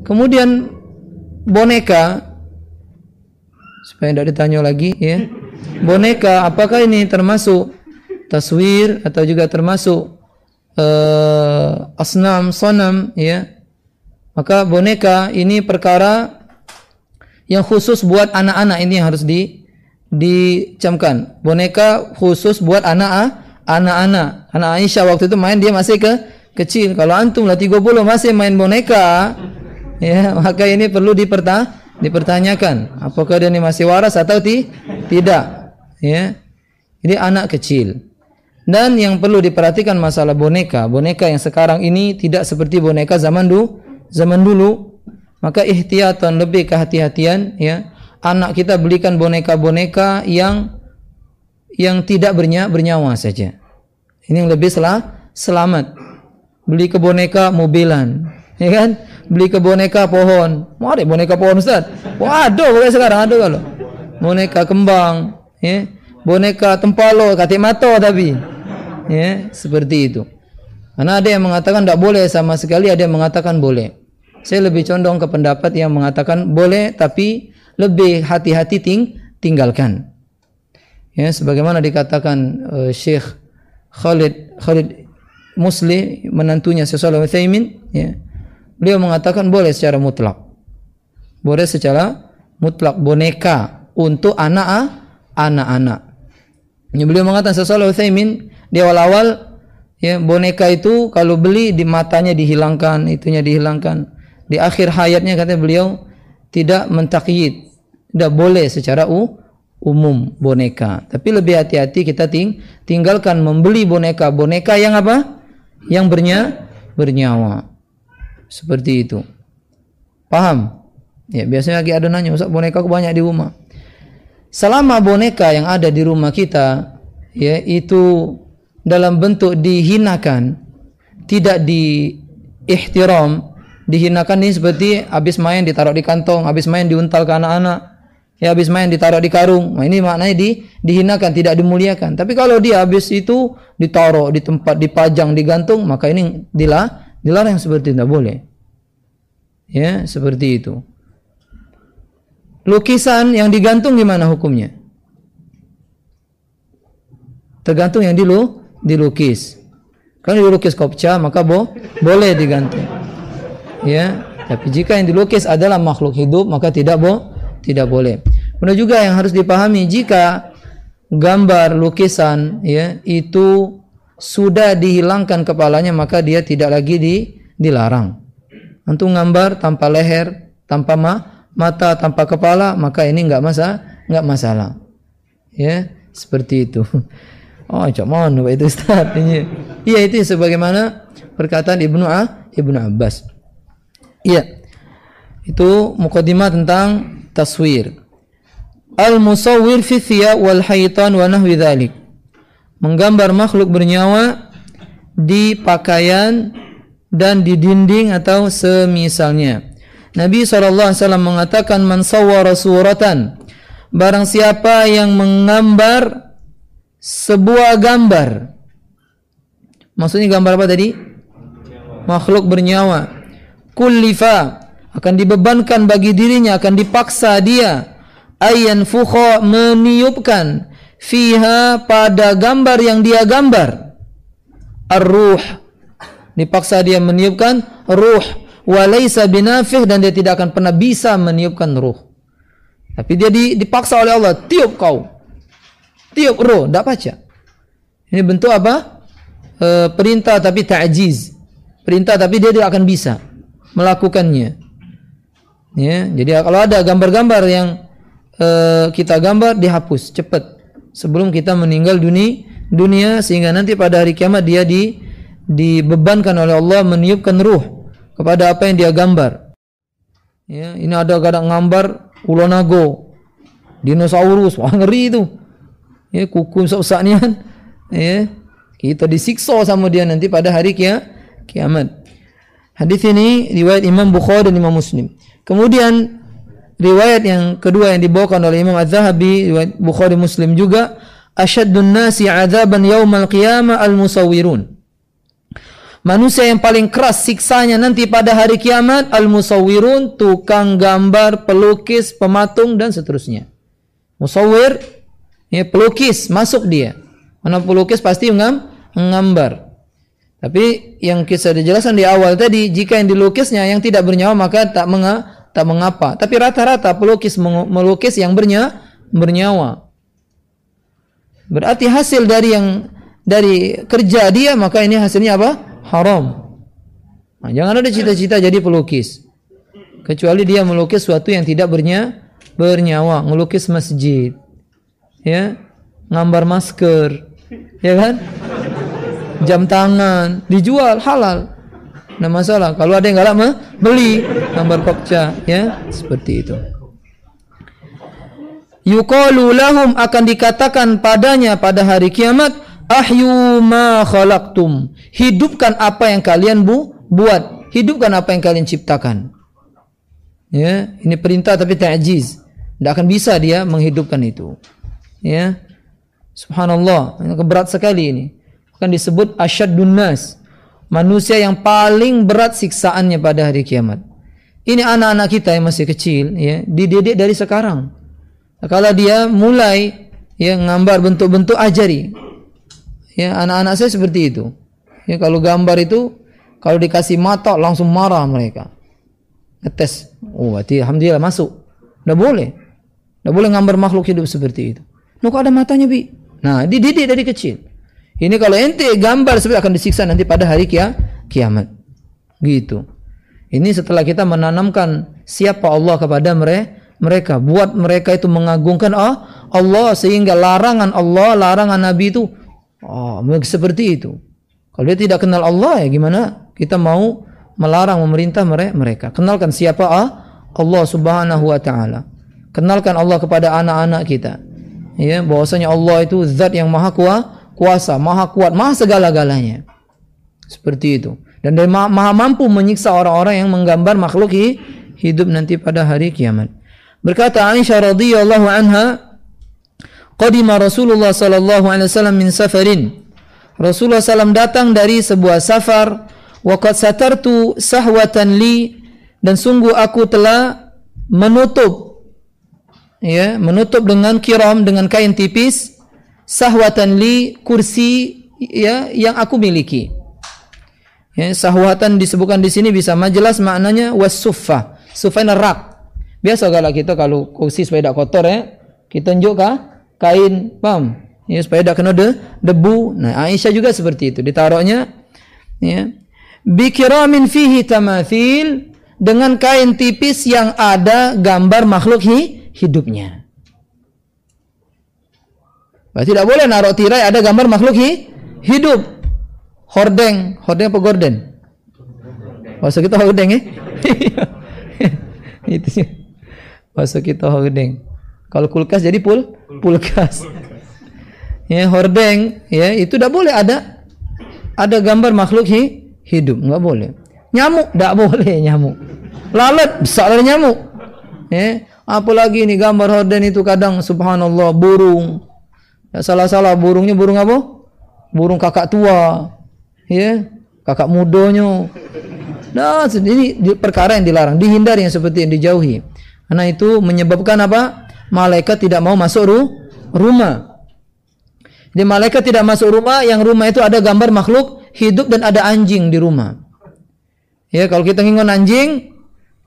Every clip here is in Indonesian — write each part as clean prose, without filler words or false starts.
Kemudian boneka, supaya tidak ditanya lagi ya. Boneka apakah ini termasuk taswir atau juga termasuk asnam, sonam ya? Maka boneka ini perkara yang khusus buat anak-anak, ini yang harus dicamkan. Boneka khusus buat anak-anak. Anak Aisyah waktu itu main, dia masih kecil. Kalau antum lah 30 masih main boneka, ya, maka ini perlu dipertanyakan apakah dia ini masih waras atau tidak, ya. Ini anak kecil. Dan yang perlu diperhatikan masalah boneka yang sekarang ini tidak seperti boneka zaman dulu. Maka ihtiyatan, lebih kehati-hatian ya. Anak kita belikan boneka-boneka yang tidak bernyawa saja. Ini yang lebih selamat. Beli ke boneka mobilan, ya kan? Beli ke boneka pohon. Mau ada boneka pohon, Ustaz? Waduh, boleh sekarang ada kalau. Boneka kembang, ya. Boneka tempalo, katik mato tapi. Ya, seperti itu. Karena ada yang mengatakan tidak boleh sama sekali, ada yang mengatakan boleh. Saya lebih condong ke pendapat yang mengatakan boleh, tapi lebih hati-hati tinggalkan. Ya, sebagaimana dikatakan Syekh Khalid Musli, menantunya Syekh Shalih Utsaimin, ya. Beliau mengatakan boleh secara mutlak. Boleh secara mutlak boneka untuk anak-anak. Ya, beliau mengatakan Syekh Shalih Utsaimin di awal-awal, ya, boneka itu kalau beli di matanya dihilangkan, itunya dihilangkan. Di akhir hayatnya kata beliau tidak mentakyid, tidak boleh secara umum boneka. Tapi lebih hati-hati kita tinggalkan membeli boneka yang apa? Yang bernyawa. Seperti itu. Paham? Ya, biasanya lagi ada nanya, Ustaz, boneka aku banyak di rumah. Selama boneka yang ada di rumah kita, ya, itu dalam bentuk dihinakan, tidak diihtiram. Dihinakan ini seperti habis main ditaruh di kantong, habis main diuntal ke anak-anak, ya, habis main ditaruh di karung. Nah, ini maknanya dihinakan, tidak dimuliakan. Tapi kalau dia habis itu ditaruh di tempat, dipajang, digantung, maka ini dilarang seperti itu, tidak boleh. Ya, seperti itu. Lukisan yang digantung gimana hukumnya? Tergantung yang dilukis. Kalau dilukis kopca maka boleh digantung. Ya, tapi jika yang dilukis adalah makhluk hidup maka tidak boleh. Kemudian juga yang harus dipahami, jika gambar lukisan, ya, itu sudah dihilangkan kepalanya maka dia tidak lagi dilarang. Antum gambar tanpa leher, tanpa mata, tanpa kepala, maka ini enggak masalah. Ya, seperti itu. Oh, cak mana itu Ustaz? Iya, itu sebagaimana perkataan Ibnu Abbas. Iya. Itu mukadimah tentang taswir. Al-musawwir fi thiyab wal haitan wa nahwi dzalik. Menggambar makhluk bernyawa di pakaian dan di dinding atau semisalnya. Nabi SAW mengatakan, man sawwara suratan, barang siapa yang menggambar sebuah gambar. Maksudnya gambar apa tadi? Makhluk bernyawa. Kullifa, akan dibebankan bagi dirinya, akan dipaksa dia, ayyan fukha, meniupkan, fiha, pada gambar yang dia gambar, ar-ruh, dipaksa dia meniupkan ruh, walaysa binafih, dan dia tidak akan pernah bisa meniupkan ruh. Tapi dia dipaksa oleh Allah, tiup kau, tiup ruh, tidak baca. Ini bentuk apa? Perintah tapi ta'jiz, perintah tapi dia tidak akan bisa melakukannya. Ya, jadi kalau ada gambar-gambar yang kita gambar, dihapus cepat sebelum kita meninggal dunia, sehingga nanti pada hari kiamat dia dibebankan oleh Allah meniupkan ruh kepada apa yang dia gambar. Ya, ini ada kadang gambar ulonago, dinosaurus, wah ngeri itu. Ya, kuku besar-besarnya, ya, kita disiksa sama dia nanti pada hari kiamat. Hadis ini riwayat Imam Bukhari dan Imam Muslim. Kemudian riwayat yang kedua yang dibawakan oleh Imam Az-Zahabi, riwayat Bukhari Muslim juga, asyaddun nasi 'adzaban yaumal qiyamah al-musawwirun. Manusia yang paling keras siksanya nanti pada hari kiamat al-musawwirun, tukang gambar, pelukis, pematung dan seterusnya. Musawwir, ya pelukis, masuk dia. Mana pelukis pasti menggambar. Tapi yang kita dijelaskan di awal tadi, jika yang dilukisnya yang tidak bernyawa maka tak mengapa. Tapi rata-rata pelukis melukis yang bernyawa. Berarti hasil dari kerja dia, maka ini hasilnya apa? Haram. Nah, jangan ada cita-cita jadi pelukis. Kecuali dia melukis sesuatu yang tidak bernyawa, melukis masjid. Ya, gambar masker, ya kan? Jam tangan, dijual halal. Nah, masalah kalau ada yang galak beli gambar kopca, ya, seperti itu. Yuqalu lahum, akan dikatakan padanya pada hari kiamat, ahyu ma khalaqtum, hidupkan apa yang kalian buat, hidupkan apa yang kalian ciptakan. Ya, ini perintah tapi ta'jiz. Tidak akan bisa dia menghidupkan itu. Ya. Subhanallah, ini berat sekali ini. Akan disebut asyaddun nas, manusia yang paling berat siksaannya pada hari kiamat. Ini anak-anak kita yang masih kecil, ya, dididik dari sekarang. Kalau dia mulai ya gambar bentuk-bentuk, ajari. Ya, anak-anak saya seperti itu. Ya, kalau gambar itu kalau dikasih mata langsung marah mereka. Ngetes. Oh, berarti alhamdulillah masuk. Enggak boleh. Enggak boleh gambar makhluk hidup seperti itu. Kok ada matanya, Bi? Nah, dididik dari kecil. Ini kalau ente gambar seperti akan disiksa nanti pada hari kiamat. Gitu. Ini setelah kita menanamkan siapa Allah kepada mereka, buat mereka itu mengagungkan Allah, sehingga larangan Allah, larangan Nabi itu seperti itu. Kalau dia tidak kenal Allah, ya gimana kita mau melarang, memerintah mereka? Kenalkan siapa Allah Subhanahu wa taala. Kenalkan Allah kepada anak-anak kita. Ya, bahwasanya Allah itu zat yang maha kuasa, maha kuat, maha segala-galanya. Seperti itu. Dan dia maha mampu menyiksa orang-orang yang menggambar makhluk hidup nanti pada hari kiamat. Berkata Aisyah radhiyallahu anha, qadima Rasulullah sallallahu alaihi wasallam min safarin. Rasulullah SAW datang dari sebuah safar, wa qad satartu sahwatan li, dan sungguh aku telah menutup dengan kiram, dengan kain tipis, sahwatan li, kursi ya yang aku miliki. Ya, sahwatan disebutkan di sini bisa majelas, maknanya was-suffah. Suffah rak. Biasa kalau kursi supaya tidak kotor, ya, kita tunjuk kain, paham? Ya, supaya tidak kena debu. Nah, Aisyah juga seperti itu. Ditaruhnya ya, bikiramin fihi tamathil, dengan kain tipis yang ada gambar makhluk hidupnya. Berarti tidak boleh naruh tirai ada gambar makhluk hidup. Hordeng apa gorden? Bahasa kita hordeng, ya. Itu sih. Bahasa kita hordeng. Kalau kulkas jadi pulkas. Ya, hordeng, ya, itu tidak boleh ada gambar makhluk hidup, enggak boleh. Nyamuk enggak boleh, nyamuk. Lalat besar dari nyamuk. Ya, apalagi ini gambar hordeng itu kadang subhanallah burung. Ya, salah-salah burungnya burung apa? Burung kakak tua. Ya, kakak mudanya. Nah, ini perkara yang dilarang, dihindari, yang seperti yang dijauhi. Karena itu menyebabkan apa? Malaikat tidak mau masuk rumah. Jadi malaikat tidak masuk rumah yang rumah itu ada gambar makhluk hidup dan ada anjing di rumah. Ya, kalau kita ngingon anjing,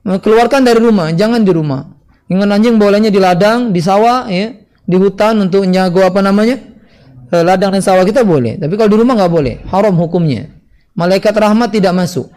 keluarkan dari rumah, jangan di rumah. Ngingon anjing bolehnya di ladang, di sawah, ya, di hutan untuk nyago ladang dan sawah kita boleh. Tapi kalau di rumah nggak boleh, haram hukumnya. Malaikat rahmat tidak masuk.